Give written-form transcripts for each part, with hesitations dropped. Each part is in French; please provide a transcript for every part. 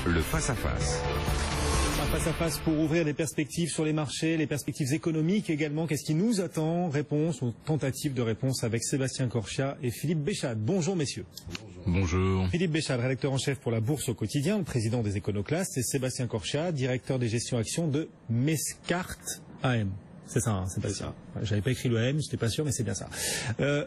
Le face-à-face. Un face-à-face pour ouvrir les perspectives sur les marchés, les perspectives économiques également. Qu'est-ce qui nous attend? Réponse ou tentative de réponse avec Sébastien Corchia et Philippe Béchade. Bonjour messieurs. Bonjour. Philippe Béchade, rédacteur en chef pour la Bourse au quotidien, le président des Éconoclastes, et Sébastien Corchia, directeur des gestions actions de Mescart AM. C'est ça, hein, c'est pas ça. J'avais pas écrit le AM, j'étais pas sûr, mais c'est bien ça.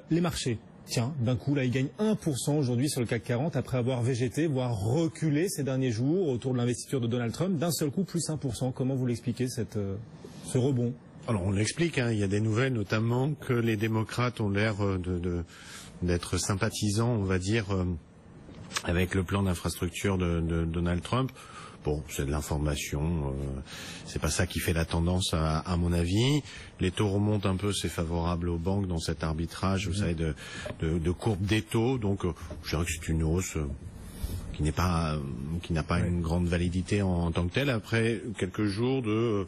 Les marchés. Tiens, d'un coup, là, il gagne 1% aujourd'hui sur le CAC 40 après avoir végété, voire reculé ces derniers jours autour de l'investiture de Donald Trump. D'un seul coup, plus 1%. Comment vous l'expliquez, ce rebond? Alors, on l'explique, hein, il y a des nouvelles, notamment que les démocrates ont l'air d'être sympathisants, on va dire, avec le plan d'infrastructure de Donald Trump. Bon, c'est de l'information, c'est pas ça qui fait la tendance à mon avis. Les taux remontent un peu, c'est favorable aux banques dans cet arbitrage, vous savez, de courbe des taux. Donc, je dirais que c'est une hausse qui n'a pas une grande validité en tant que telle après quelques jours de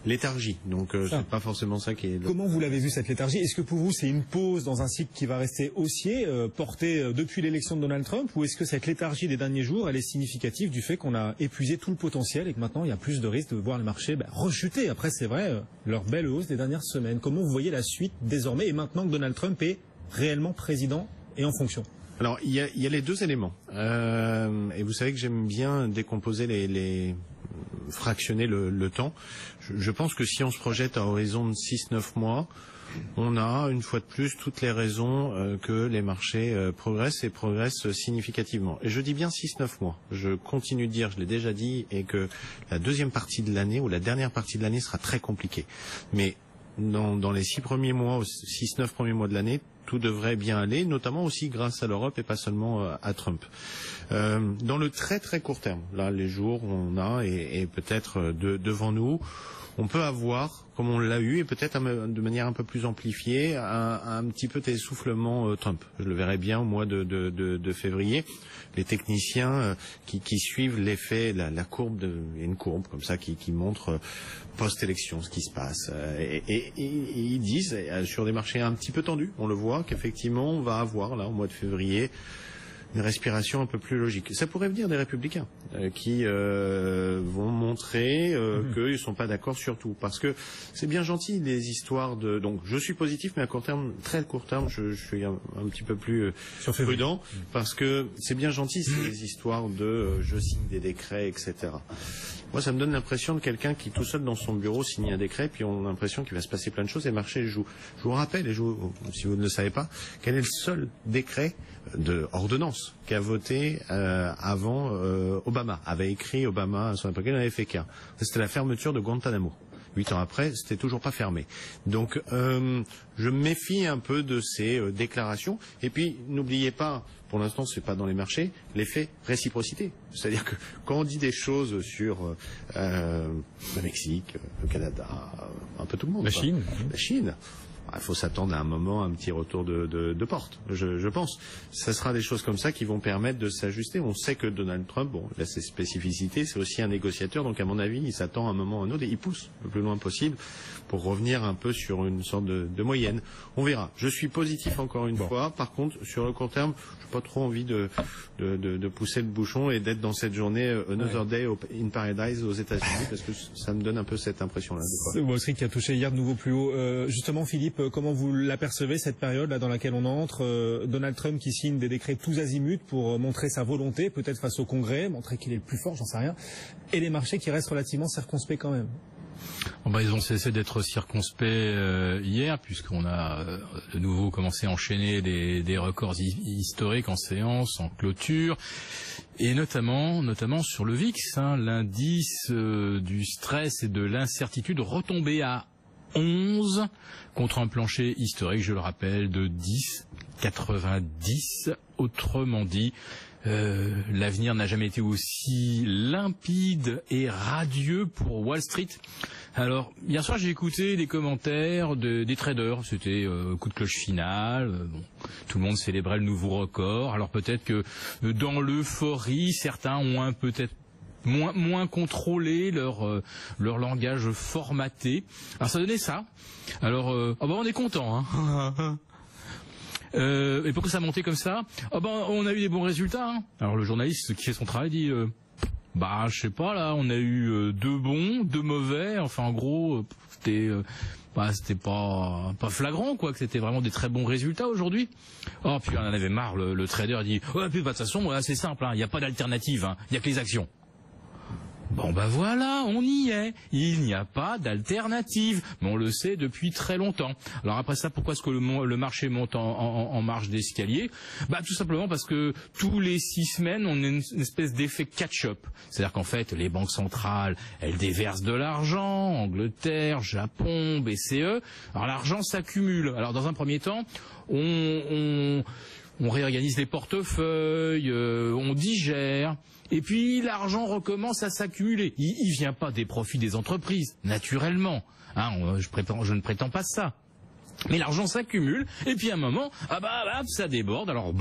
léthargie. Donc c'est pas forcément ça qui est... Comment vous l'avez vu cette léthargie? Est-ce que pour vous c'est une pause dans un cycle qui va rester haussier, porté depuis l'élection de Donald Trump, ou est-ce que cette léthargie des derniers jours, elle est significative du fait qu'on a épuisé tout le potentiel et que maintenant il y a plus de risques de voir le marché rechuter après, c'est vrai, leur belle hausse des dernières semaines? Comment vous voyez la suite désormais et maintenant que Donald Trump est réellement président et en fonction? Alors, il y a les deux éléments. Et vous savez que j'aime bien décomposer fractionner le temps. Je pense que si on se projette à horizon de 6-9 mois, on a, une fois de plus, toutes les raisons que les marchés progressent et progressent significativement. Et je dis bien 6-9 mois. Je continue de dire, je l'ai déjà dit, et que la deuxième partie de l'année ou la dernière partie de l'année sera très compliquée. Mais dans les 6 premiers mois, 6-9 premiers mois de l'année, tout devrait bien aller, notamment aussi grâce à l'Europe et pas seulement à Trump. Dans le très très court terme, là les jours où on a et peut-être devant nous, on peut avoir, comme on l'a eu, et peut-être de manière un peu plus amplifiée, un petit peu d'essoufflement Trump. Je le verrai bien au mois de février. Les techniciens qui suivent l'effet, la courbe, il y a une courbe comme ça qui montre post-élection ce qui se passe. Et ils disent, sur des marchés un petit peu tendus, on le voit, qu'effectivement on va avoir là au mois de février une respiration un peu plus logique. Ça pourrait venir des républicains qui vont montrer qu'ils ne sont pas d'accord sur tout. Parce que c'est bien gentil les histoires de... Donc je suis positif, mais à court terme, très court terme, je suis un petit peu plus prudent. Parce que c'est bien gentil ces histoires de je signe des décrets, etc. Moi, ça me donne l'impression de quelqu'un qui, tout seul dans son bureau, signe un décret, puis on a l'impression qu'il va se passer plein de choses et le marché joue. Je vous rappelle, si vous ne le savez pas, quel est le seul décret de ordonnance qu'a voté avant Obama. Avait écrit Obama à son époque, il en avait fait qu'un. C'était la fermeture de Guantanamo. 8 ans après, c'était toujours pas fermé. Donc, je me méfie un peu de ces déclarations. Et puis, n'oubliez pas, pour l'instant, c'est pas dans les marchés, l'effet réciprocité. C'est-à-dire que quand on dit des choses sur le Mexique, le Canada, un peu tout le monde. La Chine. La Chine. Il faut s'attendre à un moment, un petit retour de porte, je pense. Ce sera des choses comme ça qui vont permettre de s'ajuster. On sait que Donald Trump, bon, il a ses spécificités, c'est aussi un négociateur, donc à mon avis, il s'attend à un moment ou à un autre et il pousse le plus loin possible pour revenir un peu sur une sorte de moyenne. On verra. Je suis positif encore une fois. Par contre, sur le court terme, je n'ai pas trop envie de pousser le bouchon et d'être dans cette journée Another Day in Paradise aux États-Unis, parce que ça me donne un peu cette impression-là. C'est Wall Street qui a touché hier de nouveau plus haut. Justement, Philippe, comment vous l'apercevez cette période là dans laquelle on entre? Donald Trump qui signe des décrets tous azimuts pour montrer sa volonté, peut-être face au Congrès, montrer qu'il est le plus fort, j'en sais rien, et les marchés qui restent relativement circonspects quand même. Ils ont cessé d'être circonspects hier, puisqu'on a de nouveau commencé à enchaîner des records historiques en séance, en clôture, et notamment sur le VIX, l'indice du stress et de l'incertitude retombé à 11 contre un plancher historique, je le rappelle, de 10,90. Autrement dit, l'avenir n'a jamais été aussi limpide et radieux pour Wall Street. Alors, hier soir, j'ai écouté des commentaires des traders. C'était coup de cloche final. Tout le monde célébrait le nouveau record. Alors peut-être que dans l'euphorie, certains ont peut-être moins contrôler leur langage formaté. Alors ça donnait ça. Alors on est content, hein. Et pourquoi ça montait comme ça? On a eu des bons résultats, hein. Alors le journaliste qui fait son travail dit Bah, je sais pas, là, on a eu 2 bons, 2 mauvais, enfin, en gros, c'était pas flagrant, quoi, que c'était vraiment des très bons résultats aujourd'hui. Oh, puis on en avait marre, le trader a dit, ouais, puis, bah, de toute façon, c'est simple, il n'y a pas d'alternative, il n'y a que les actions. Bon bah voilà, on y est. Il n'y a pas d'alternative, mais on le sait depuis très longtemps. Alors après ça, pourquoi est-ce que le marché monte en marche d'escalier? Bah tout simplement parce que tous les 6 semaines, on a une espèce d'effet catch-up. C'est-à-dire qu'en fait, les banques centrales, elles déversent de l'argent, Angleterre, Japon, BCE. Alors l'argent s'accumule. Alors dans un premier temps, on réorganise les portefeuilles, on digère. Et puis l'argent recommence à s'accumuler. Il vient pas des profits des entreprises, naturellement. Je ne prétends pas ça. Mais l'argent s'accumule, et puis à un moment, ça déborde, alors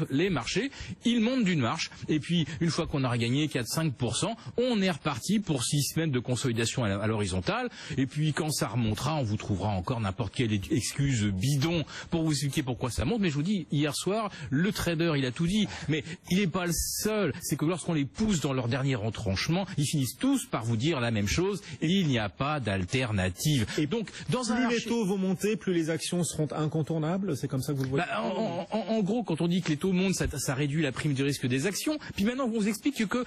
les marchés, ils montent d'une marche, et puis une fois qu'on a regagné 4-5%, on est reparti pour 6 semaines de consolidation à l'horizontale, et puis quand ça remontera, on vous trouvera encore n'importe quelle excuse bidon pour vous expliquer pourquoi ça monte, mais je vous dis, hier soir, le trader, il a tout dit, mais il n'est pas le seul, c'est que lorsqu'on les pousse dans leur dernier retranchement, ils finissent tous par vous dire la même chose, il n'y a pas d'alternative. Et donc, plus les taux vont monter, plus les actions seront incontournables, c'est comme ça que vous le voyez? En gros, quand on dit que les taux montent, ça réduit la prime du risque des actions. Puis maintenant, on vous explique que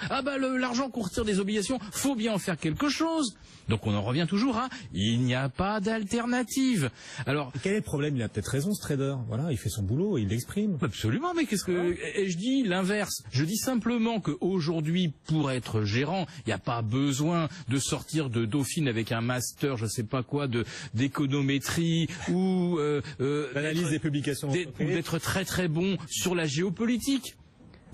l'argent qu'on retire des obligations, faut bien en faire quelque chose. Donc on en revient toujours à il n'y a pas d'alternative. Alors quel est le problème? Il a peut-être raison, ce trader. Voilà, il fait son boulot, il l'exprime. Absolument, mais qu'est-ce que je dis l'inverse? Je dis simplement qu'aujourd'hui, pour être gérant, il n'y a pas besoin de sortir de Dauphine avec un master, je sais pas quoi, d'économétrie ou l'analyse des publications, d'être très très bon sur la géopolitique.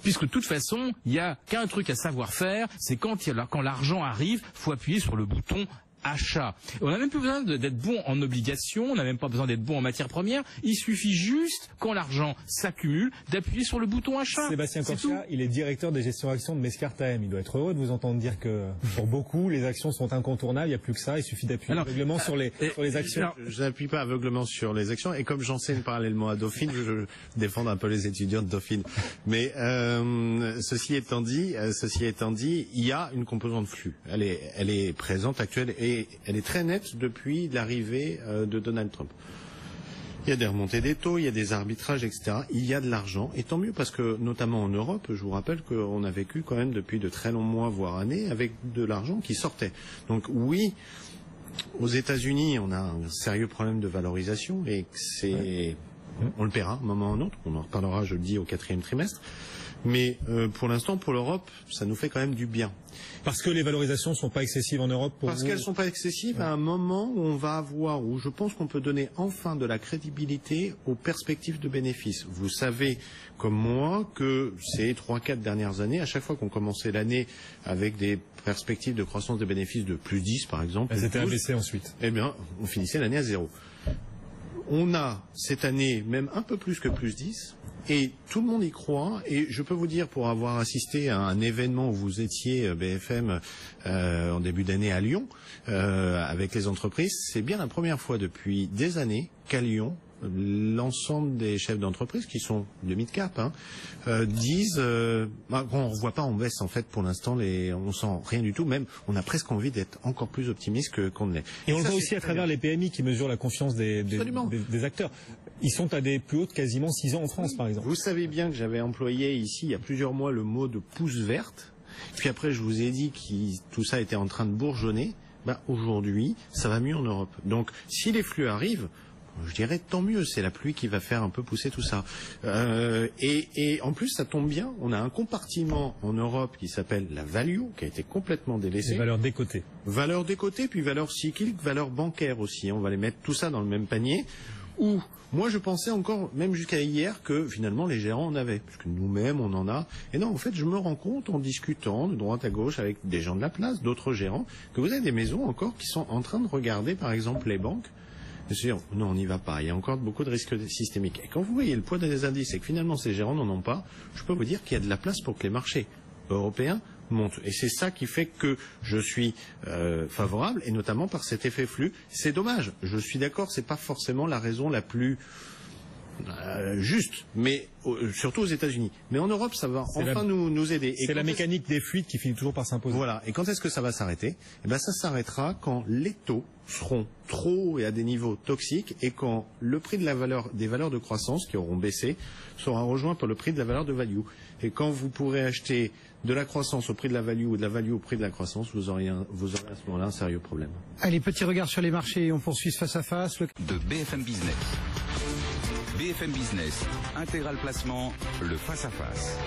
Puisque de toute façon, il n'y a qu'un truc à savoir faire, c'est quand l'argent arrive, faut appuyer sur le bouton achat. On n'a même plus besoin d'être bon en obligations, on n'a même pas besoin d'être bon en matières premières, il suffit juste, quand l'argent s'accumule, d'appuyer sur le bouton achat. Sébastien Corchia, il est directeur des gestions actions de Mescart AM. Il doit être heureux de vous entendre dire que pour beaucoup, les actions sont incontournables, il n'y a plus que ça, il suffit d'appuyer aveuglément sur les actions. Alors, je n'appuie pas aveuglément sur les actions, et comme j'enseigne parallèlement à Dauphine, je défends un peu les étudiants de Dauphine. Mais ceci étant dit, il y a une composante flux. Elle est présente, actuelle, et elle est très nette depuis l'arrivée de Donald Trump. Il y a des remontées des taux, il y a des arbitrages, etc. Il y a de l'argent, et tant mieux, parce que notamment en Europe, je vous rappelle qu'on a vécu quand même depuis de très longs mois, voire années, avec de l'argent qui sortait. Donc oui, aux États-Unis, on a un sérieux problème de valorisation, et on le paiera un moment ou un autre. On en reparlera, je le dis, au 4e trimestre. Mais pour l'instant, pour l'Europe, ça nous fait quand même du bien. Parce que les valorisations ne sont pas excessives en Europe pour vous? Parce qu'elles ne sont pas excessives à un moment où on va avoir, où je pense qu'on peut donner enfin de la crédibilité aux perspectives de bénéfices. Vous savez, comme moi, que ces 3-4 dernières années, à chaque fois qu'on commençait l'année avec des perspectives de croissance de bénéfices de plus 10, par exemple. Elles étaient abaissées ensuite. Eh bien, on finissait l'année à 0. On a, cette année, même un peu plus que plus 10. Et tout le monde y croit, et je peux vous dire, pour avoir assisté à un événement où vous étiez, BFM, en début d'année à Lyon, avec les entreprises, c'est bien la première fois depuis des années qu'à Lyon, l'ensemble des chefs d'entreprise, qui sont de mid-cap, disent, on ne voit pas en baisse en fait pour l'instant, on sent rien du tout, même on a presque envie d'être encore plus optimiste qu'on ne l'est. Et on le voit aussi à travers les PMI qui mesurent la confiance des acteurs. Ils sont à des plus hautes quasiment 6 ans en France, par exemple. Vous savez bien que j'avais employé ici il y a plusieurs mois le mot de pouce verte, puis après je vous ai dit que tout ça était en train de bourgeonner. Aujourd'hui, ça va mieux en Europe. Donc si les flux arrivent, je dirais tant mieux, c'est la pluie qui va faire un peu pousser tout ça. Et en plus, ça tombe bien, on a un compartiment en Europe qui s'appelle la value, qui a été complètement délaissé. Les valeurs décotées. Valeurs décotées, puis valeurs cycliques, valeurs bancaires aussi. On va les mettre tout ça dans le même panier. Où moi je pensais encore, même jusqu'à hier, que finalement les gérants en avaient, puisque nous-mêmes on en a. Et non, en fait, je me rends compte en discutant de droite à gauche avec des gens de la place, d'autres gérants, que vous avez des maisons encore qui sont en train de regarder, par exemple, les banques. Non, on n'y va pas. Il y a encore beaucoup de risques systémiques. Et quand vous voyez le poids des indices et que finalement ces gérants n'en ont pas, je peux vous dire qu'il y a de la place pour que les marchés européens montent. Et c'est ça qui fait que je suis favorable, et notamment par cet effet flux. C'est dommage. Je suis d'accord, c'est pas forcément la raison la plus juste, mais surtout aux États-Unis. Mais en Europe, ça va enfin nous aider. C'est la mécanique des fuites qui finit toujours par s'imposer. Voilà. Et quand est-ce que ça va s'arrêter? Eh ben, ça s'arrêtera quand les taux seront trop hauts et à des niveaux toxiques, et quand le prix de des valeurs de croissance qui auront baissé sera rejoint par le prix de la valeur de value. Et quand vous pourrez acheter de la croissance au prix de la value ou de la value au prix de la croissance, vous aurez à ce moment-là un sérieux problème. Allez, petit regard sur les marchés, on poursuit ce face à face. De BFM Business. BFM Business, intégral placement, le face-à-face.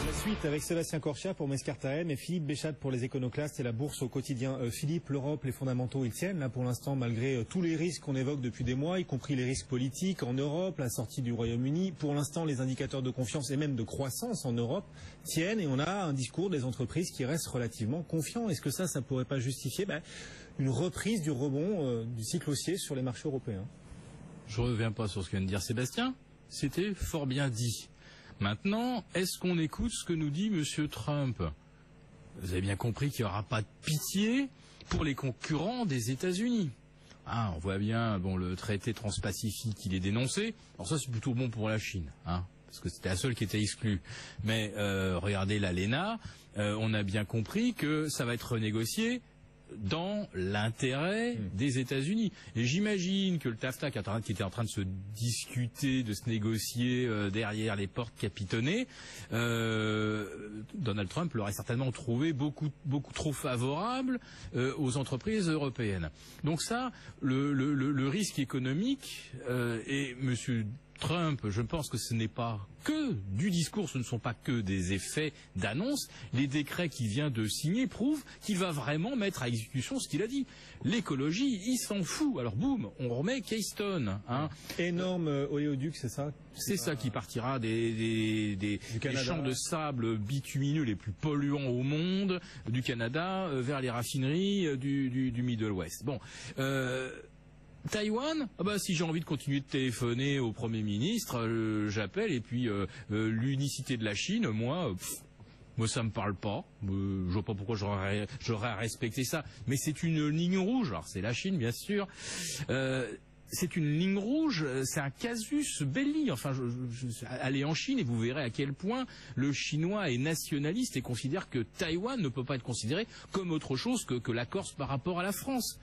La suite avec Sébastien Corchia pour Mescart AM et Philippe Béchat pour les Éconoclastes et la bourse au quotidien. Philippe, l'Europe, les fondamentaux, ils tiennent là pour l'instant malgré tous les risques qu'on évoque depuis des mois, y compris les risques politiques en Europe, la sortie du Royaume-Uni. Pour l'instant, les indicateurs de confiance et même de croissance en Europe tiennent et on a un discours des entreprises qui reste relativement confiant. Est-ce que ça pourrait pas justifier une reprise du rebond du cycle haussier sur les marchés européens? Je reviens pas sur ce que vient de dire Sébastien. C'était fort bien dit. Maintenant, est-ce qu'on écoute ce que nous dit Monsieur Trump? Vous avez bien compris qu'il n'y aura pas de pitié pour les concurrents des États-Unis. On voit bien, le traité transpacifique, il est dénoncé. Alors ça, c'est plutôt bon pour la Chine, parce que c'était la seule qui était exclue. Mais regardez l'ALENA, on a bien compris que ça va être renégocié dans l'intérêt des États-Unis. Et j'imagine que le TAFTA qui était en train de se discuter, de se négocier derrière les portes capitonnées, Donald Trump l'aurait certainement trouvé beaucoup trop favorable aux entreprises européennes. Donc ça, le risque économique et Monsieur Trump, je pense que ce n'est pas que du discours, ce ne sont pas que des effets d'annonce. Les décrets qu'il vient de signer prouvent qu'il va vraiment mettre à exécution ce qu'il a dit. L'écologie, il s'en fout. Alors boum, on remet Keystone. Énorme oléoduc, c'est ça? C'est ça qui partira des champs de sable bitumineux les plus polluants au monde, du Canada, vers les raffineries du Middle West. Taïwan, si j'ai envie de continuer de téléphoner au Premier ministre, j'appelle, et puis l'unicité de la Chine, moi ça me parle pas. Je vois pas pourquoi j'aurais à respecter ça. Mais c'est une ligne rouge. Alors c'est la Chine, bien sûr. C'est une ligne rouge, c'est un casus belli. Enfin, allez en Chine et vous verrez à quel point le chinois est nationaliste et considère que Taïwan ne peut pas être considéré comme autre chose que la Corse par rapport à la France.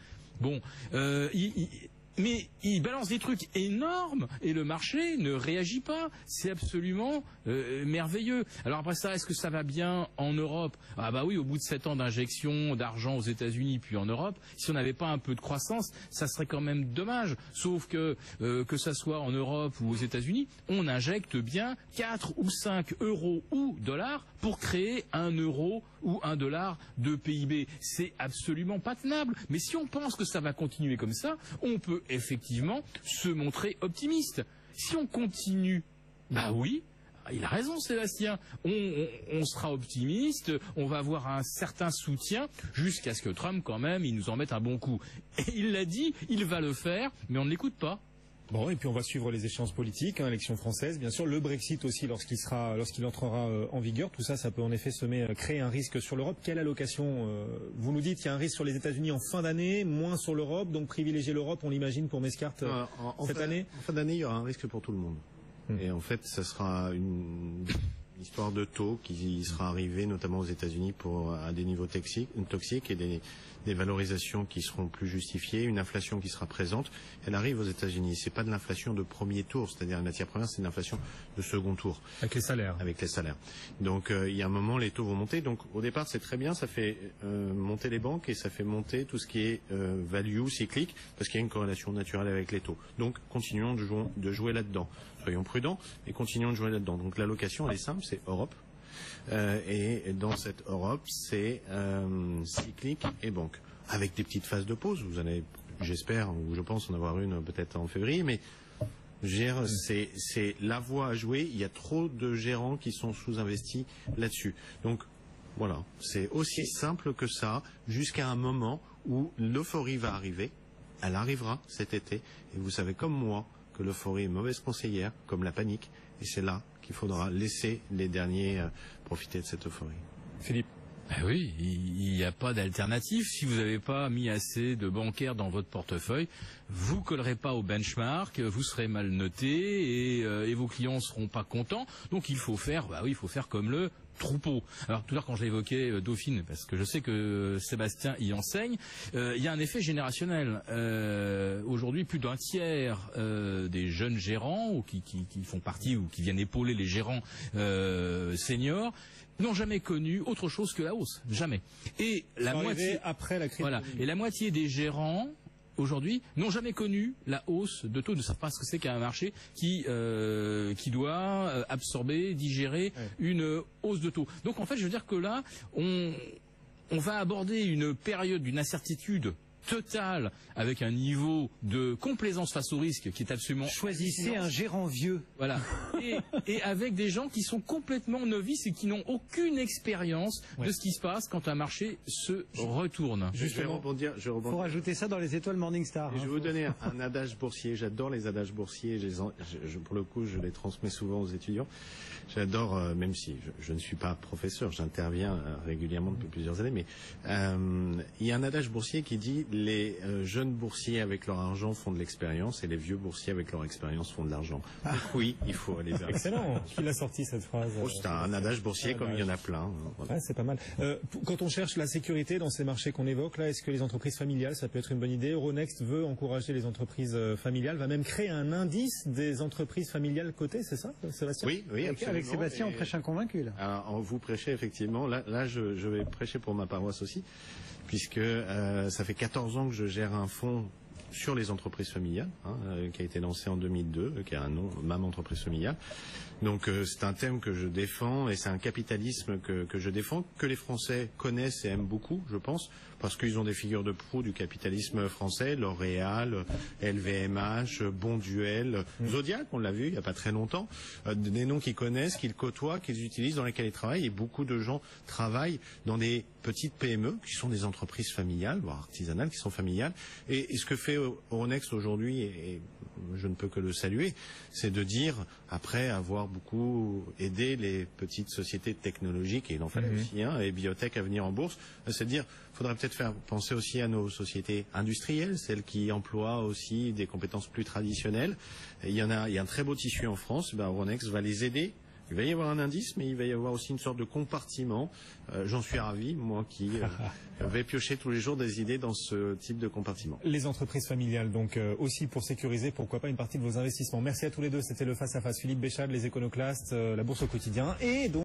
Mais il balance des trucs énormes et le marché ne réagit pas. C'est absolument merveilleux. Alors après ça, est-ce que ça va bien en Europe? Oui, au bout de 7 ans d'injection d'argent aux États-Unis puis en Europe, si on n'avait pas un peu de croissance, ça serait quand même dommage. Sauf que ça soit en Europe ou aux États-Unis, on injecte bien 4 ou 5 euros ou dollars pour créer 1 euro ou 1 dollar de PIB. C'est absolument pas tenable. Mais si on pense que ça va continuer comme ça, on peut effectivement se montrer optimiste. Si on continue, oui, il a raison Sébastien, on sera optimiste, on va avoir un certain soutien jusqu'à ce que Trump quand même, il nous en mette un bon coup. Et il l'a dit, il va le faire, mais on ne l'écoute pas. Et puis on va suivre les échéances politiques, élections françaises, bien sûr, le Brexit aussi lorsqu'il entrera en vigueur. Tout ça, ça peut en effet créer un risque sur l'Europe. Quelle allocation vous nous dites qu'il y a un risque sur les États-Unis en fin d'année, moins sur l'Europe, donc privilégier l'Europe, on l'imagine pour Mescart cette année. En fin d'année, il y aura un risque pour tout le monde. Et en fait, ça sera une histoire de taux qui sera arrivée notamment aux États-Unis à des niveaux toxiques et des valorisations qui seront plus justifiées, une inflation qui sera présente. Elle arrive aux États-Unis. C'est pas de l'inflation de premier tour, c'est-à-dire la matière première, c'est de l'inflation de second tour. Avec les salaires. Avec les salaires. Donc il y a un moment, les taux vont monter. Donc au départ, c'est très bien, ça fait monter les banques et ça fait monter tout ce qui est value cyclique, parce qu'il y a une corrélation naturelle avec les taux. Donc continuons de jouer là-dedans. Soyons prudents et continuons de jouer là-dedans. Donc l'allocation, elle est simple, c'est Europe. Et dans cette Europe, c'est cyclique et banque. Avec des petites phases de pause, vous allez, j'espère, ou je pense en avoir une peut-être en février, mais c'est la voie à jouer. Il y a trop de gérants qui sont sous-investis là-dessus. Donc voilà, c'est aussi simple que ça, jusqu'à un moment où l'euphorie va arriver. Elle arrivera cet été, et vous savez comme moi que l'euphorie est mauvaise conseillère, comme la panique, et c'est là qu'il faudra laisser les derniers profiter de cette euphorie. Philippe. Oui, il n'y a pas d'alternative. Si vous n'avez pas mis assez de bancaires dans votre portefeuille, vous collerez pas au benchmark, vous serez mal noté et vos clients seront pas contents. Donc il faut faire, il faut faire comme le troupeau. Alors tout à l'heure quand j'ai évoqué Dauphine, parce que je sais que Sébastien y enseigne, il y a un effet générationnel. Aujourd'hui, plus d'un tiers des jeunes gérants ou qui font partie ou qui viennent épauler les gérants seniors n'ont jamais connu autre chose que la hausse, jamais. Et la moitié après la crise. Voilà. Et la moitié des gérants aujourd'hui n'ont jamais connu la hausse de taux, ne savent pas ce que c'est qu'un marché qui doit absorber, digérer une hausse de taux. Donc en fait, je veux dire que là, on va aborder une période d'une incertitude totale avec un niveau de complaisance face au risque qui est absolument... Choisissez un gérant vieux. Voilà. Et avec des gens qui sont complètement novices et qui n'ont aucune expérience de ce qui se passe quand un marché se retourne. Je vais rebondir. Faut rajouter ça dans les étoiles Morningstar. Je vais vous donner un adage boursier. J'adore les adages boursiers. Pour le coup, je les transmets souvent aux étudiants. J'adore, même si je ne suis pas professeur, j'interviens régulièrement depuis plusieurs années, mais il y a un adage boursier qui dit les jeunes boursiers avec leur argent font de l'expérience et les vieux boursiers avec leur expérience font de l'argent. Oui, il faut aller vers ça. Excellent. Qui l'a sorti cette phrase? C'est un adage boursier comme il y en a plein. Voilà. Ouais, c'est pas mal. Quand on cherche la sécurité dans ces marchés qu'on évoque, là, est-ce que les entreprises familiales, ça peut être une bonne idée? Euronext veut encourager les entreprises familiales, va même créer un indice des entreprises familiales cotées, c'est ça, Sébastien? Oui, absolument. Avec Sébastien, on prêche un convaincu, là. Alors, vous prêchez effectivement. Là, je vais prêcher pour ma paroisse aussi, puisque ça fait 14 ans que je gère un fonds sur les entreprises familiales, qui a été lancé en 2002, qui a un nom, MAM Entreprise Familiale. Donc c'est un thème que je défends et c'est un capitalisme que je défends, que les Français connaissent et aiment beaucoup, je pense, parce qu'ils ont des figures de proue du capitalisme français, L'Oréal, LVMH, Bonduel, Zodiac, on l'a vu il n'y a pas très longtemps, des noms qu'ils connaissent, qu'ils côtoient, qu'ils utilisent, dans lesquels ils travaillent, et beaucoup de gens travaillent dans des petites PME, qui sont des entreprises familiales, voire artisanales, qui sont familiales, et ce que fait Euronext aujourd'hui, et je ne peux que le saluer, c'est de dire, après avoir beaucoup aidé les petites sociétés technologiques, et il en fallait aussi, et biotech à venir en bourse, c'est de dire, il faudrait peut-être faire penser aussi à nos sociétés industrielles, celles qui emploient aussi des compétences plus traditionnelles. Et il y a un très beau tissu en France, Euronext va les aider. Il va y avoir un indice, mais il va y avoir aussi une sorte de compartiment. J'en suis ravi, moi qui vais piocher tous les jours des idées dans ce type de compartiment. Les entreprises familiales, donc aussi pour sécuriser, pourquoi pas, une partie de vos investissements. Merci à tous les deux, c'était le Face à Face. Philippe Béchade, les Éconoclastes, la Bourse au quotidien, et donc